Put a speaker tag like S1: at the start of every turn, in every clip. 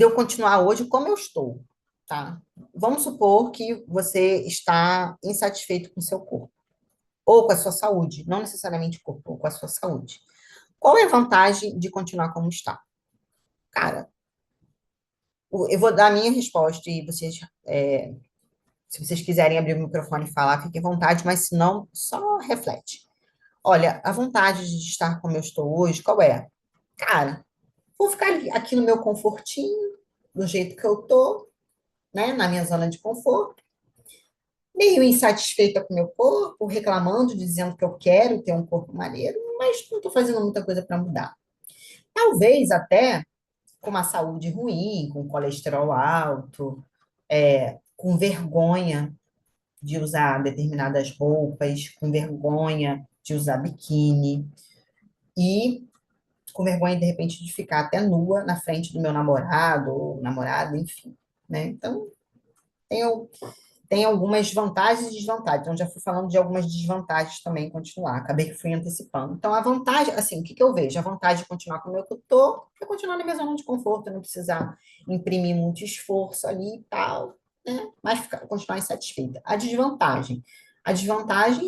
S1: de eu continuar hoje como eu estou, tá? Vamos supor que você está insatisfeito com o seu corpo, ou com a sua saúde, não necessariamente o corpo, ou com a sua saúde. Qual é a vantagem de continuar como está? Cara, eu vou dar a minha resposta e vocês, se vocês quiserem abrir o microfone e falar, fiquem à vontade, mas se não, só reflete. Olha, a vontade de estar como eu estou hoje, qual é? Cara, vou ficar aqui no meu confortinho, do jeito que eu tô, né, na minha zona de conforto, meio insatisfeita com o meu corpo, reclamando, dizendo que eu quero ter um corpo maneiro, mas não estou fazendo muita coisa para mudar. Talvez até com uma saúde ruim, com colesterol alto, com vergonha de usar determinadas roupas, com vergonha de usar biquíni e com vergonha, de repente, de ficar até nua na frente do meu namorado ou namorada, enfim, né? Então, tem, tem algumas vantagens e desvantagens. Então, já fui falando de algumas desvantagens também, continuar. Acabei que fui antecipando. Então, a vantagem, assim, o que que eu vejo? A vantagem de continuar como eu tô é continuar na minha zona de conforto, não precisar imprimir muito esforço ali e tal, né? Mas continuar insatisfeita. A desvantagem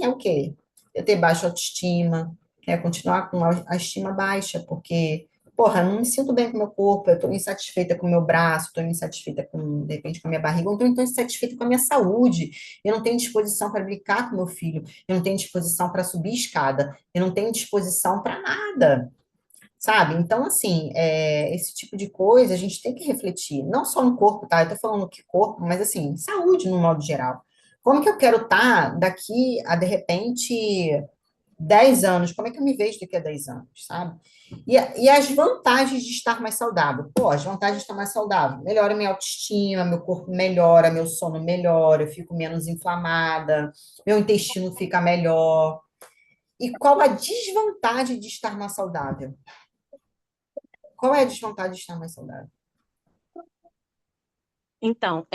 S1: é o quê? Eu ter baixa autoestima, né? Continuar com a estima baixa, porque porra, eu não me sinto bem com o meu corpo, eu estou insatisfeita com o meu braço, estou insatisfeita com, de repente, com a minha barriga, ou então estou insatisfeita com a minha saúde, eu não tenho disposição para brincar com meu filho, eu não tenho disposição para subir escada, eu não tenho disposição para nada, sabe? Então, assim, esse tipo de coisa a gente tem que refletir, não só no corpo, tá? Eu tô falando que corpo, mas assim, saúde no modo geral. Como que eu quero estar daqui a, de repente, 10 anos, como é que eu me vejo daqui a 10 anos, sabe? E as vantagens de estar mais saudável? Pô, as vantagens de estar mais saudável. Melhora minha autoestima, meu corpo melhora, meu sono melhora, eu fico menos inflamada, meu intestino fica melhor. E qual a desvantagem de estar mais saudável? Qual é a desvantagem de estar mais saudável?
S2: Então,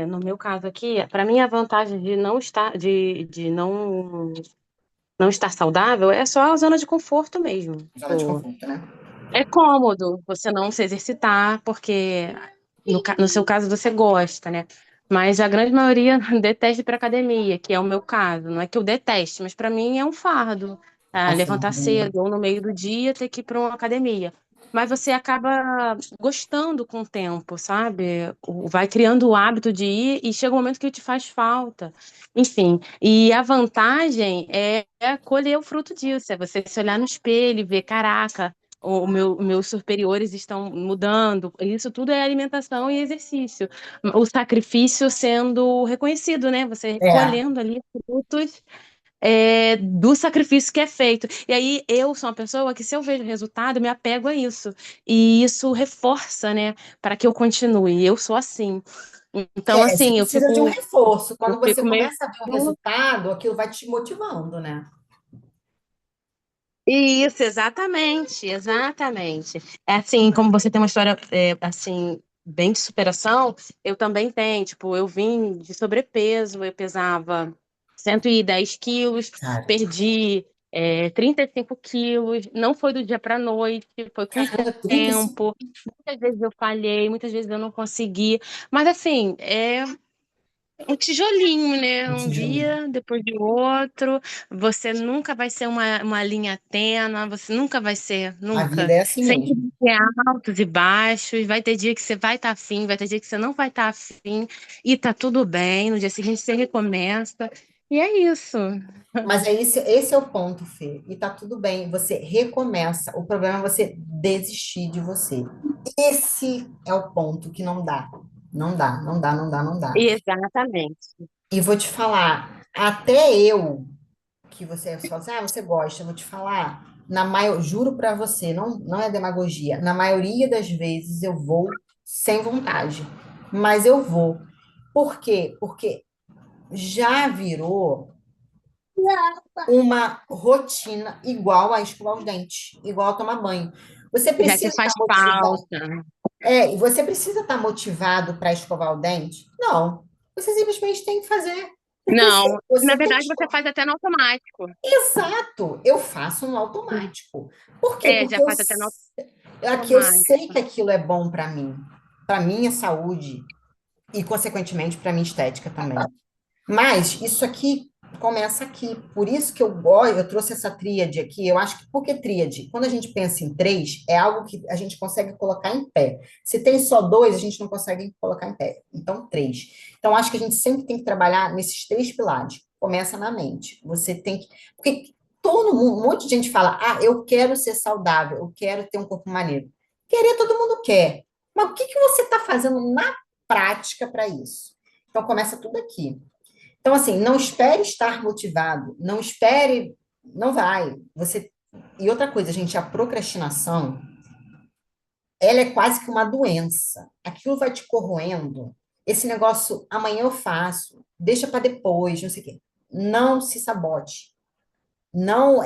S2: no meu caso aqui, para mim a vantagem de não estar, de não estar saudável é só a zona de conforto mesmo.
S1: Zona de
S2: Tipo,
S1: conforto, né?
S2: é cômodo você não se exercitar, porque no seu caso você gosta, né? Mas a grande maioria detesta ir para academia, que é o meu caso. Não é que eu deteste, mas para mim é um fardo.
S1: Nossa,
S2: Levantar cedo ou no meio do dia ter que ir para uma academia. Mas você acaba gostando com o tempo, sabe? Vai criando o hábito de ir e chega um momento que te faz falta. Enfim, e a vantagem é colher o fruto disso, é você se olhar no espelho e ver, caraca, meus superiores estão mudando. Isso tudo é alimentação e exercício. O sacrifício sendo reconhecido, né? Você
S1: é.
S2: colhendo ali frutos do sacrifício que é feito. E aí eu sou uma pessoa que, se eu vejo resultado, eu me apego a isso. E isso reforça, né, para que eu continue. Eu sou assim. Então,
S1: Você
S2: assim,
S1: precisa de um reforço.
S2: eu
S1: Quando você
S2: fico meio.
S1: começa a ver o resultado, aquilo vai te motivando, né?
S2: Isso, exatamente, exatamente. É assim, como você tem uma história assim bem de superação, eu também tenho. Tipo, eu vim de sobrepeso, eu pesava 110 quilos,
S1: Cara,
S2: perdi 35 quilos. Não foi do dia para noite, foi com
S1: caramba, 35.
S2: tempo. Muitas vezes eu falhei, muitas vezes eu não consegui. Mas assim, um tijolinho, né?
S1: Um
S2: Um
S1: tijolinho.
S2: dia depois de outro. Você nunca vai ser uma linha tênue, você nunca vai ser,
S1: A vida
S2: nunca.
S1: é assim
S2: Sempre
S1: mesmo.
S2: vai ter altos e baixos. Vai ter dia que você vai estar afim, vai ter dia que você não vai estar afim. E tá tudo bem. No dia seguinte você recomeça. E é isso.
S1: Mas é esse é o ponto, Fê. E tá tudo bem, você recomeça. O problema é você desistir de você. Esse é o ponto que não dá. Não dá, não dá, não dá, não dá.
S2: Exatamente.
S1: E vou te falar, até eu, que você fala assim, ah, você gosta, eu vou te falar, juro pra você, não é demagogia. Na maioria das vezes eu vou sem vontade, mas eu vou. Por quê? Porque já virou uma rotina igual a escovar os dentes, igual a tomar banho. Você
S2: Já te
S1: precisa estar
S2: faz
S1: motivado.
S2: falta.
S1: E você precisa estar motivado para escovar o dente? Não. Você simplesmente tem que fazer. Porque
S2: Não, na
S1: você tem que
S2: verdade você
S1: escovar.
S2: faz até no automático.
S1: Exato, eu faço no automático. Por quê? Porque
S2: Já faz até no
S1: aqui eu sei que
S2: automático.
S1: aquilo é bom para mim. para minha saúde e, consequentemente, para minha estética também. Mas isso aqui começa aqui. Por isso que eu trouxe essa tríade aqui. Eu acho que, por que tríade? Quando a gente pensa em três, é algo que a gente consegue colocar em pé. Se tem só dois, a gente não consegue colocar em pé. Então, três. Então, acho que a gente sempre tem que trabalhar nesses três pilares. Começa na mente. Você tem que. Porque todo mundo, um monte de gente fala: ah, eu quero ser saudável, eu quero ter um corpo maneiro. Querer todo mundo quer. Mas o que que você está fazendo na prática para isso? Então, começa tudo aqui. Então, assim, não espere estar motivado, não espere, não vai. Você E outra coisa, gente, a procrastinação, ela é quase que uma doença. Aquilo vai te corroendo. Esse negócio, amanhã eu faço, deixa para depois, não sei o quê. Não se sabote. Não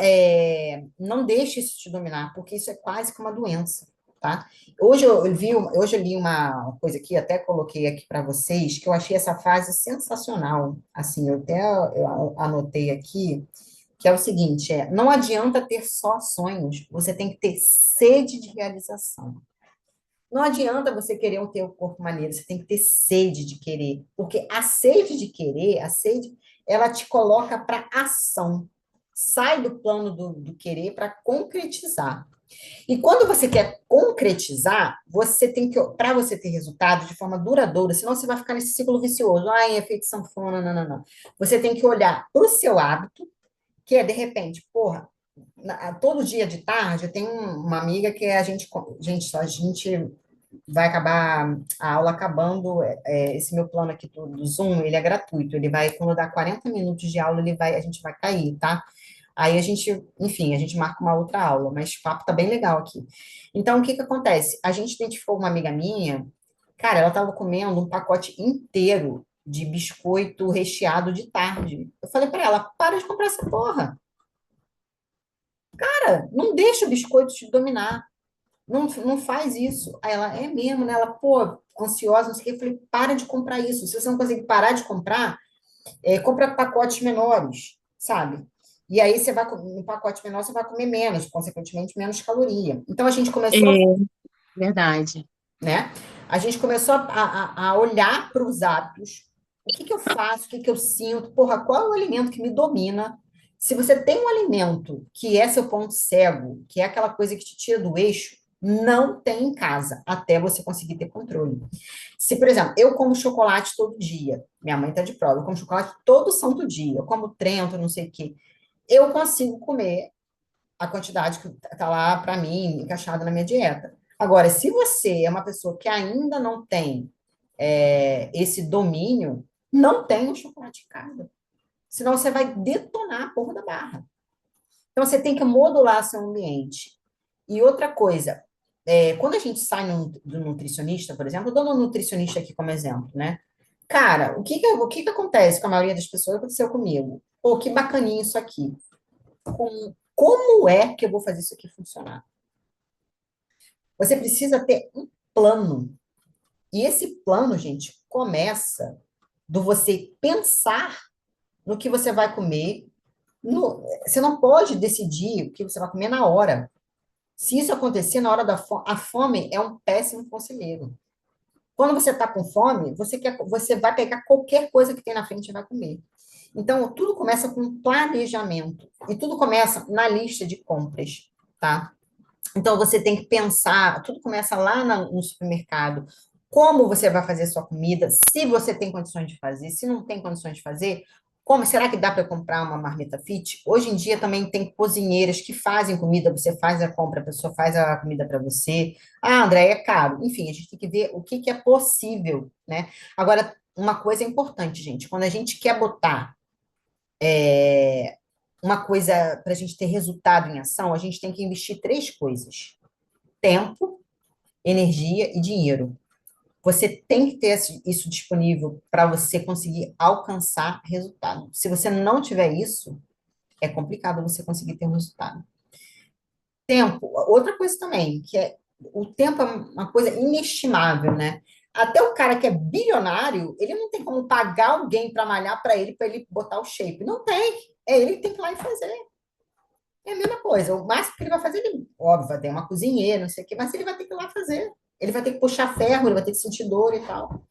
S1: deixe isso te dominar, porque isso é quase que uma doença, tá? Hoje eu li uma coisa aqui, até coloquei aqui para vocês, que eu achei essa frase sensacional. Assim, eu anotei aqui, que é o seguinte, não adianta ter só sonhos, você tem que ter sede de realização. Não adianta você querer ter um corpo maneiro, você tem que ter sede de querer, porque a sede de querer, ela te coloca para ação. Sai do plano do querer para concretizar. E quando você quer concretizar, você tem que, para você ter resultado de forma duradoura, senão você vai ficar nesse ciclo vicioso. Ai, efeito sanfona, não, não, não. Você tem que olhar para o seu hábito, que é, de repente, porra, todo dia de tarde, eu tenho uma amiga que a gente vai acabar a aula acabando, esse meu plano aqui do Zoom, ele é gratuito, ele vai, quando dá 40 minutos de aula, a gente vai cair, tá? Aí a gente, enfim, a gente marca uma outra aula, mas o papo tá bem legal aqui. Então, o que que acontece? A gente identificou uma amiga minha, cara, ela tava comendo um pacote inteiro de biscoito recheado de tarde. Eu falei para ela, para de comprar essa porra. Cara, não deixa o biscoito te dominar. Não faz isso. Aí ela, é mesmo, né? Ela, pô, ansiosa, não sei o quê. Eu falei, para de comprar isso. Se você não conseguir parar de comprar, compra pacotes menores, sabe? E aí você vai, no pacote menor, você vai comer menos, consequentemente, menos caloria. Então a gente
S2: É,
S1: começou,
S2: verdade.
S1: né? A gente começou a olhar para os hábitos. O que que eu faço? O que que eu sinto? Porra, qual é o alimento que me domina? Se você tem um alimento que é seu ponto cego, que é aquela coisa que te tira do eixo, não tem em casa, até você conseguir ter controle. Se, por exemplo, eu como chocolate todo dia, minha mãe tá de prova, eu como chocolate todo santo dia, eu como Trento, não sei o quê, eu consigo comer a quantidade que tá lá para mim, encaixada na minha dieta. Agora, se você é uma pessoa que ainda não tem esse domínio, não tem o chocolate em casa. Senão você vai detonar a porra da barra. Então, você tem que modular seu ambiente. E outra coisa, quando a gente sai do nutricionista, por exemplo, eu dou um nutricionista aqui como exemplo, né? Cara, o que que acontece com a maioria das pessoas? Aconteceu comigo. Pô, que bacaninho isso aqui. Como é que eu vou fazer isso aqui funcionar? Você precisa ter um plano. E esse plano, gente, começa do você pensar no que você vai comer. Você não pode decidir o que você vai comer na hora. Se isso acontecer na hora da fome, a fome é um péssimo conselheiro. Quando você está com fome, você vai pegar qualquer coisa que tem na frente e vai comer. Então, tudo começa com planejamento. E tudo começa na lista de compras, tá? Então, você tem que pensar, tudo começa lá no supermercado. Como você vai fazer a sua comida, se você tem condições de fazer, se não tem condições de fazer, como será que dá para comprar uma marmita fit? Hoje em dia também tem cozinheiras que fazem comida, você faz a compra, a pessoa faz a comida para você. Ah, André, é caro. Enfim, a gente tem que ver o que que é possível, né? Agora, uma coisa é importante, gente, quando a gente quer botar uma coisa para a gente ter resultado em ação, a gente tem que investir três coisas: tempo, energia e dinheiro. Você tem que ter isso disponível para você conseguir alcançar resultado. Se você não tiver isso, é complicado você conseguir ter um resultado. Tempo, outra coisa também, que o tempo é uma coisa inestimável, né? Até o cara que é bilionário, ele não tem como pagar alguém para malhar para ele botar o shape. Não tem. É ele que tem que ir lá e fazer. É a mesma coisa. O máximo que ele vai fazer, óbvio, vai ter uma cozinheira, não sei o quê, mas ele vai ter que ir lá fazer. Ele vai ter que puxar ferro, ele vai ter que sentir dor e tal.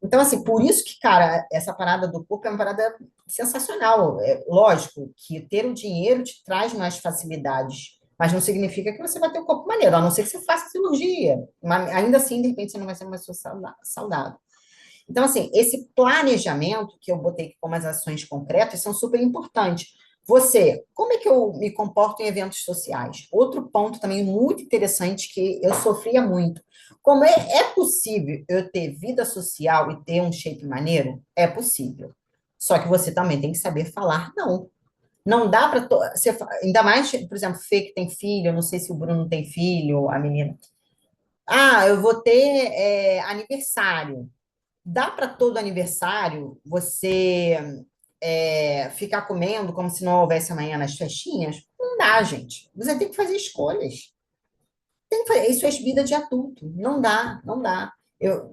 S1: Então, assim, por isso que, cara, essa parada do corpo é uma parada sensacional. É lógico que ter o dinheiro te traz mais facilidades, mas não significa que você vai ter o corpo maneiro, a não ser que você faça cirurgia. Mas ainda assim, de repente, você não vai ser uma pessoa saudável. Então, assim, esse planejamento que eu botei aqui como as ações concretas são super importantes. Você, como é que eu me comporto em eventos sociais? Outro ponto também muito interessante que eu sofria muito. Como é possível eu ter vida social e ter um shape maneiro? É possível. Só que você também tem que saber falar não. Não dá para. Ainda mais, por exemplo, Fê que tem filho, eu não sei se o Bruno tem filho, a menina. Ah, eu vou ter aniversário. Dá para todo aniversário você ficar comendo como se não houvesse amanhã nas festinhas? Não dá, gente. Você tem que fazer escolhas. Isso é vida de adulto. Não dá, não dá.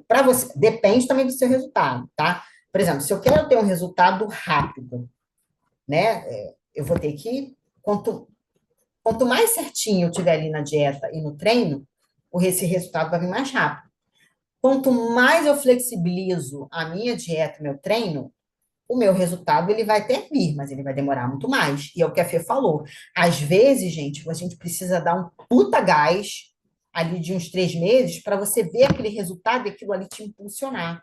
S1: Para você, depende também do seu resultado, tá? Por exemplo, se eu quero ter um resultado rápido, né? Eu vou ter que, quanto mais certinho eu tiver ali na dieta e no treino, esse resultado vai vir mais rápido. Quanto mais eu flexibilizo a minha dieta, meu treino, o meu resultado ele vai até vir, mas ele vai demorar muito mais. E é o que a Fê falou. Às vezes, gente, a gente precisa dar um puta gás ali de uns 3 meses para você ver aquele resultado e aquilo ali te impulsionar.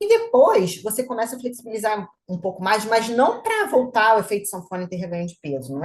S1: E depois você começa a flexibilizar um pouco mais, mas não para voltar ao efeito sanfona e ter reganho de peso. Não é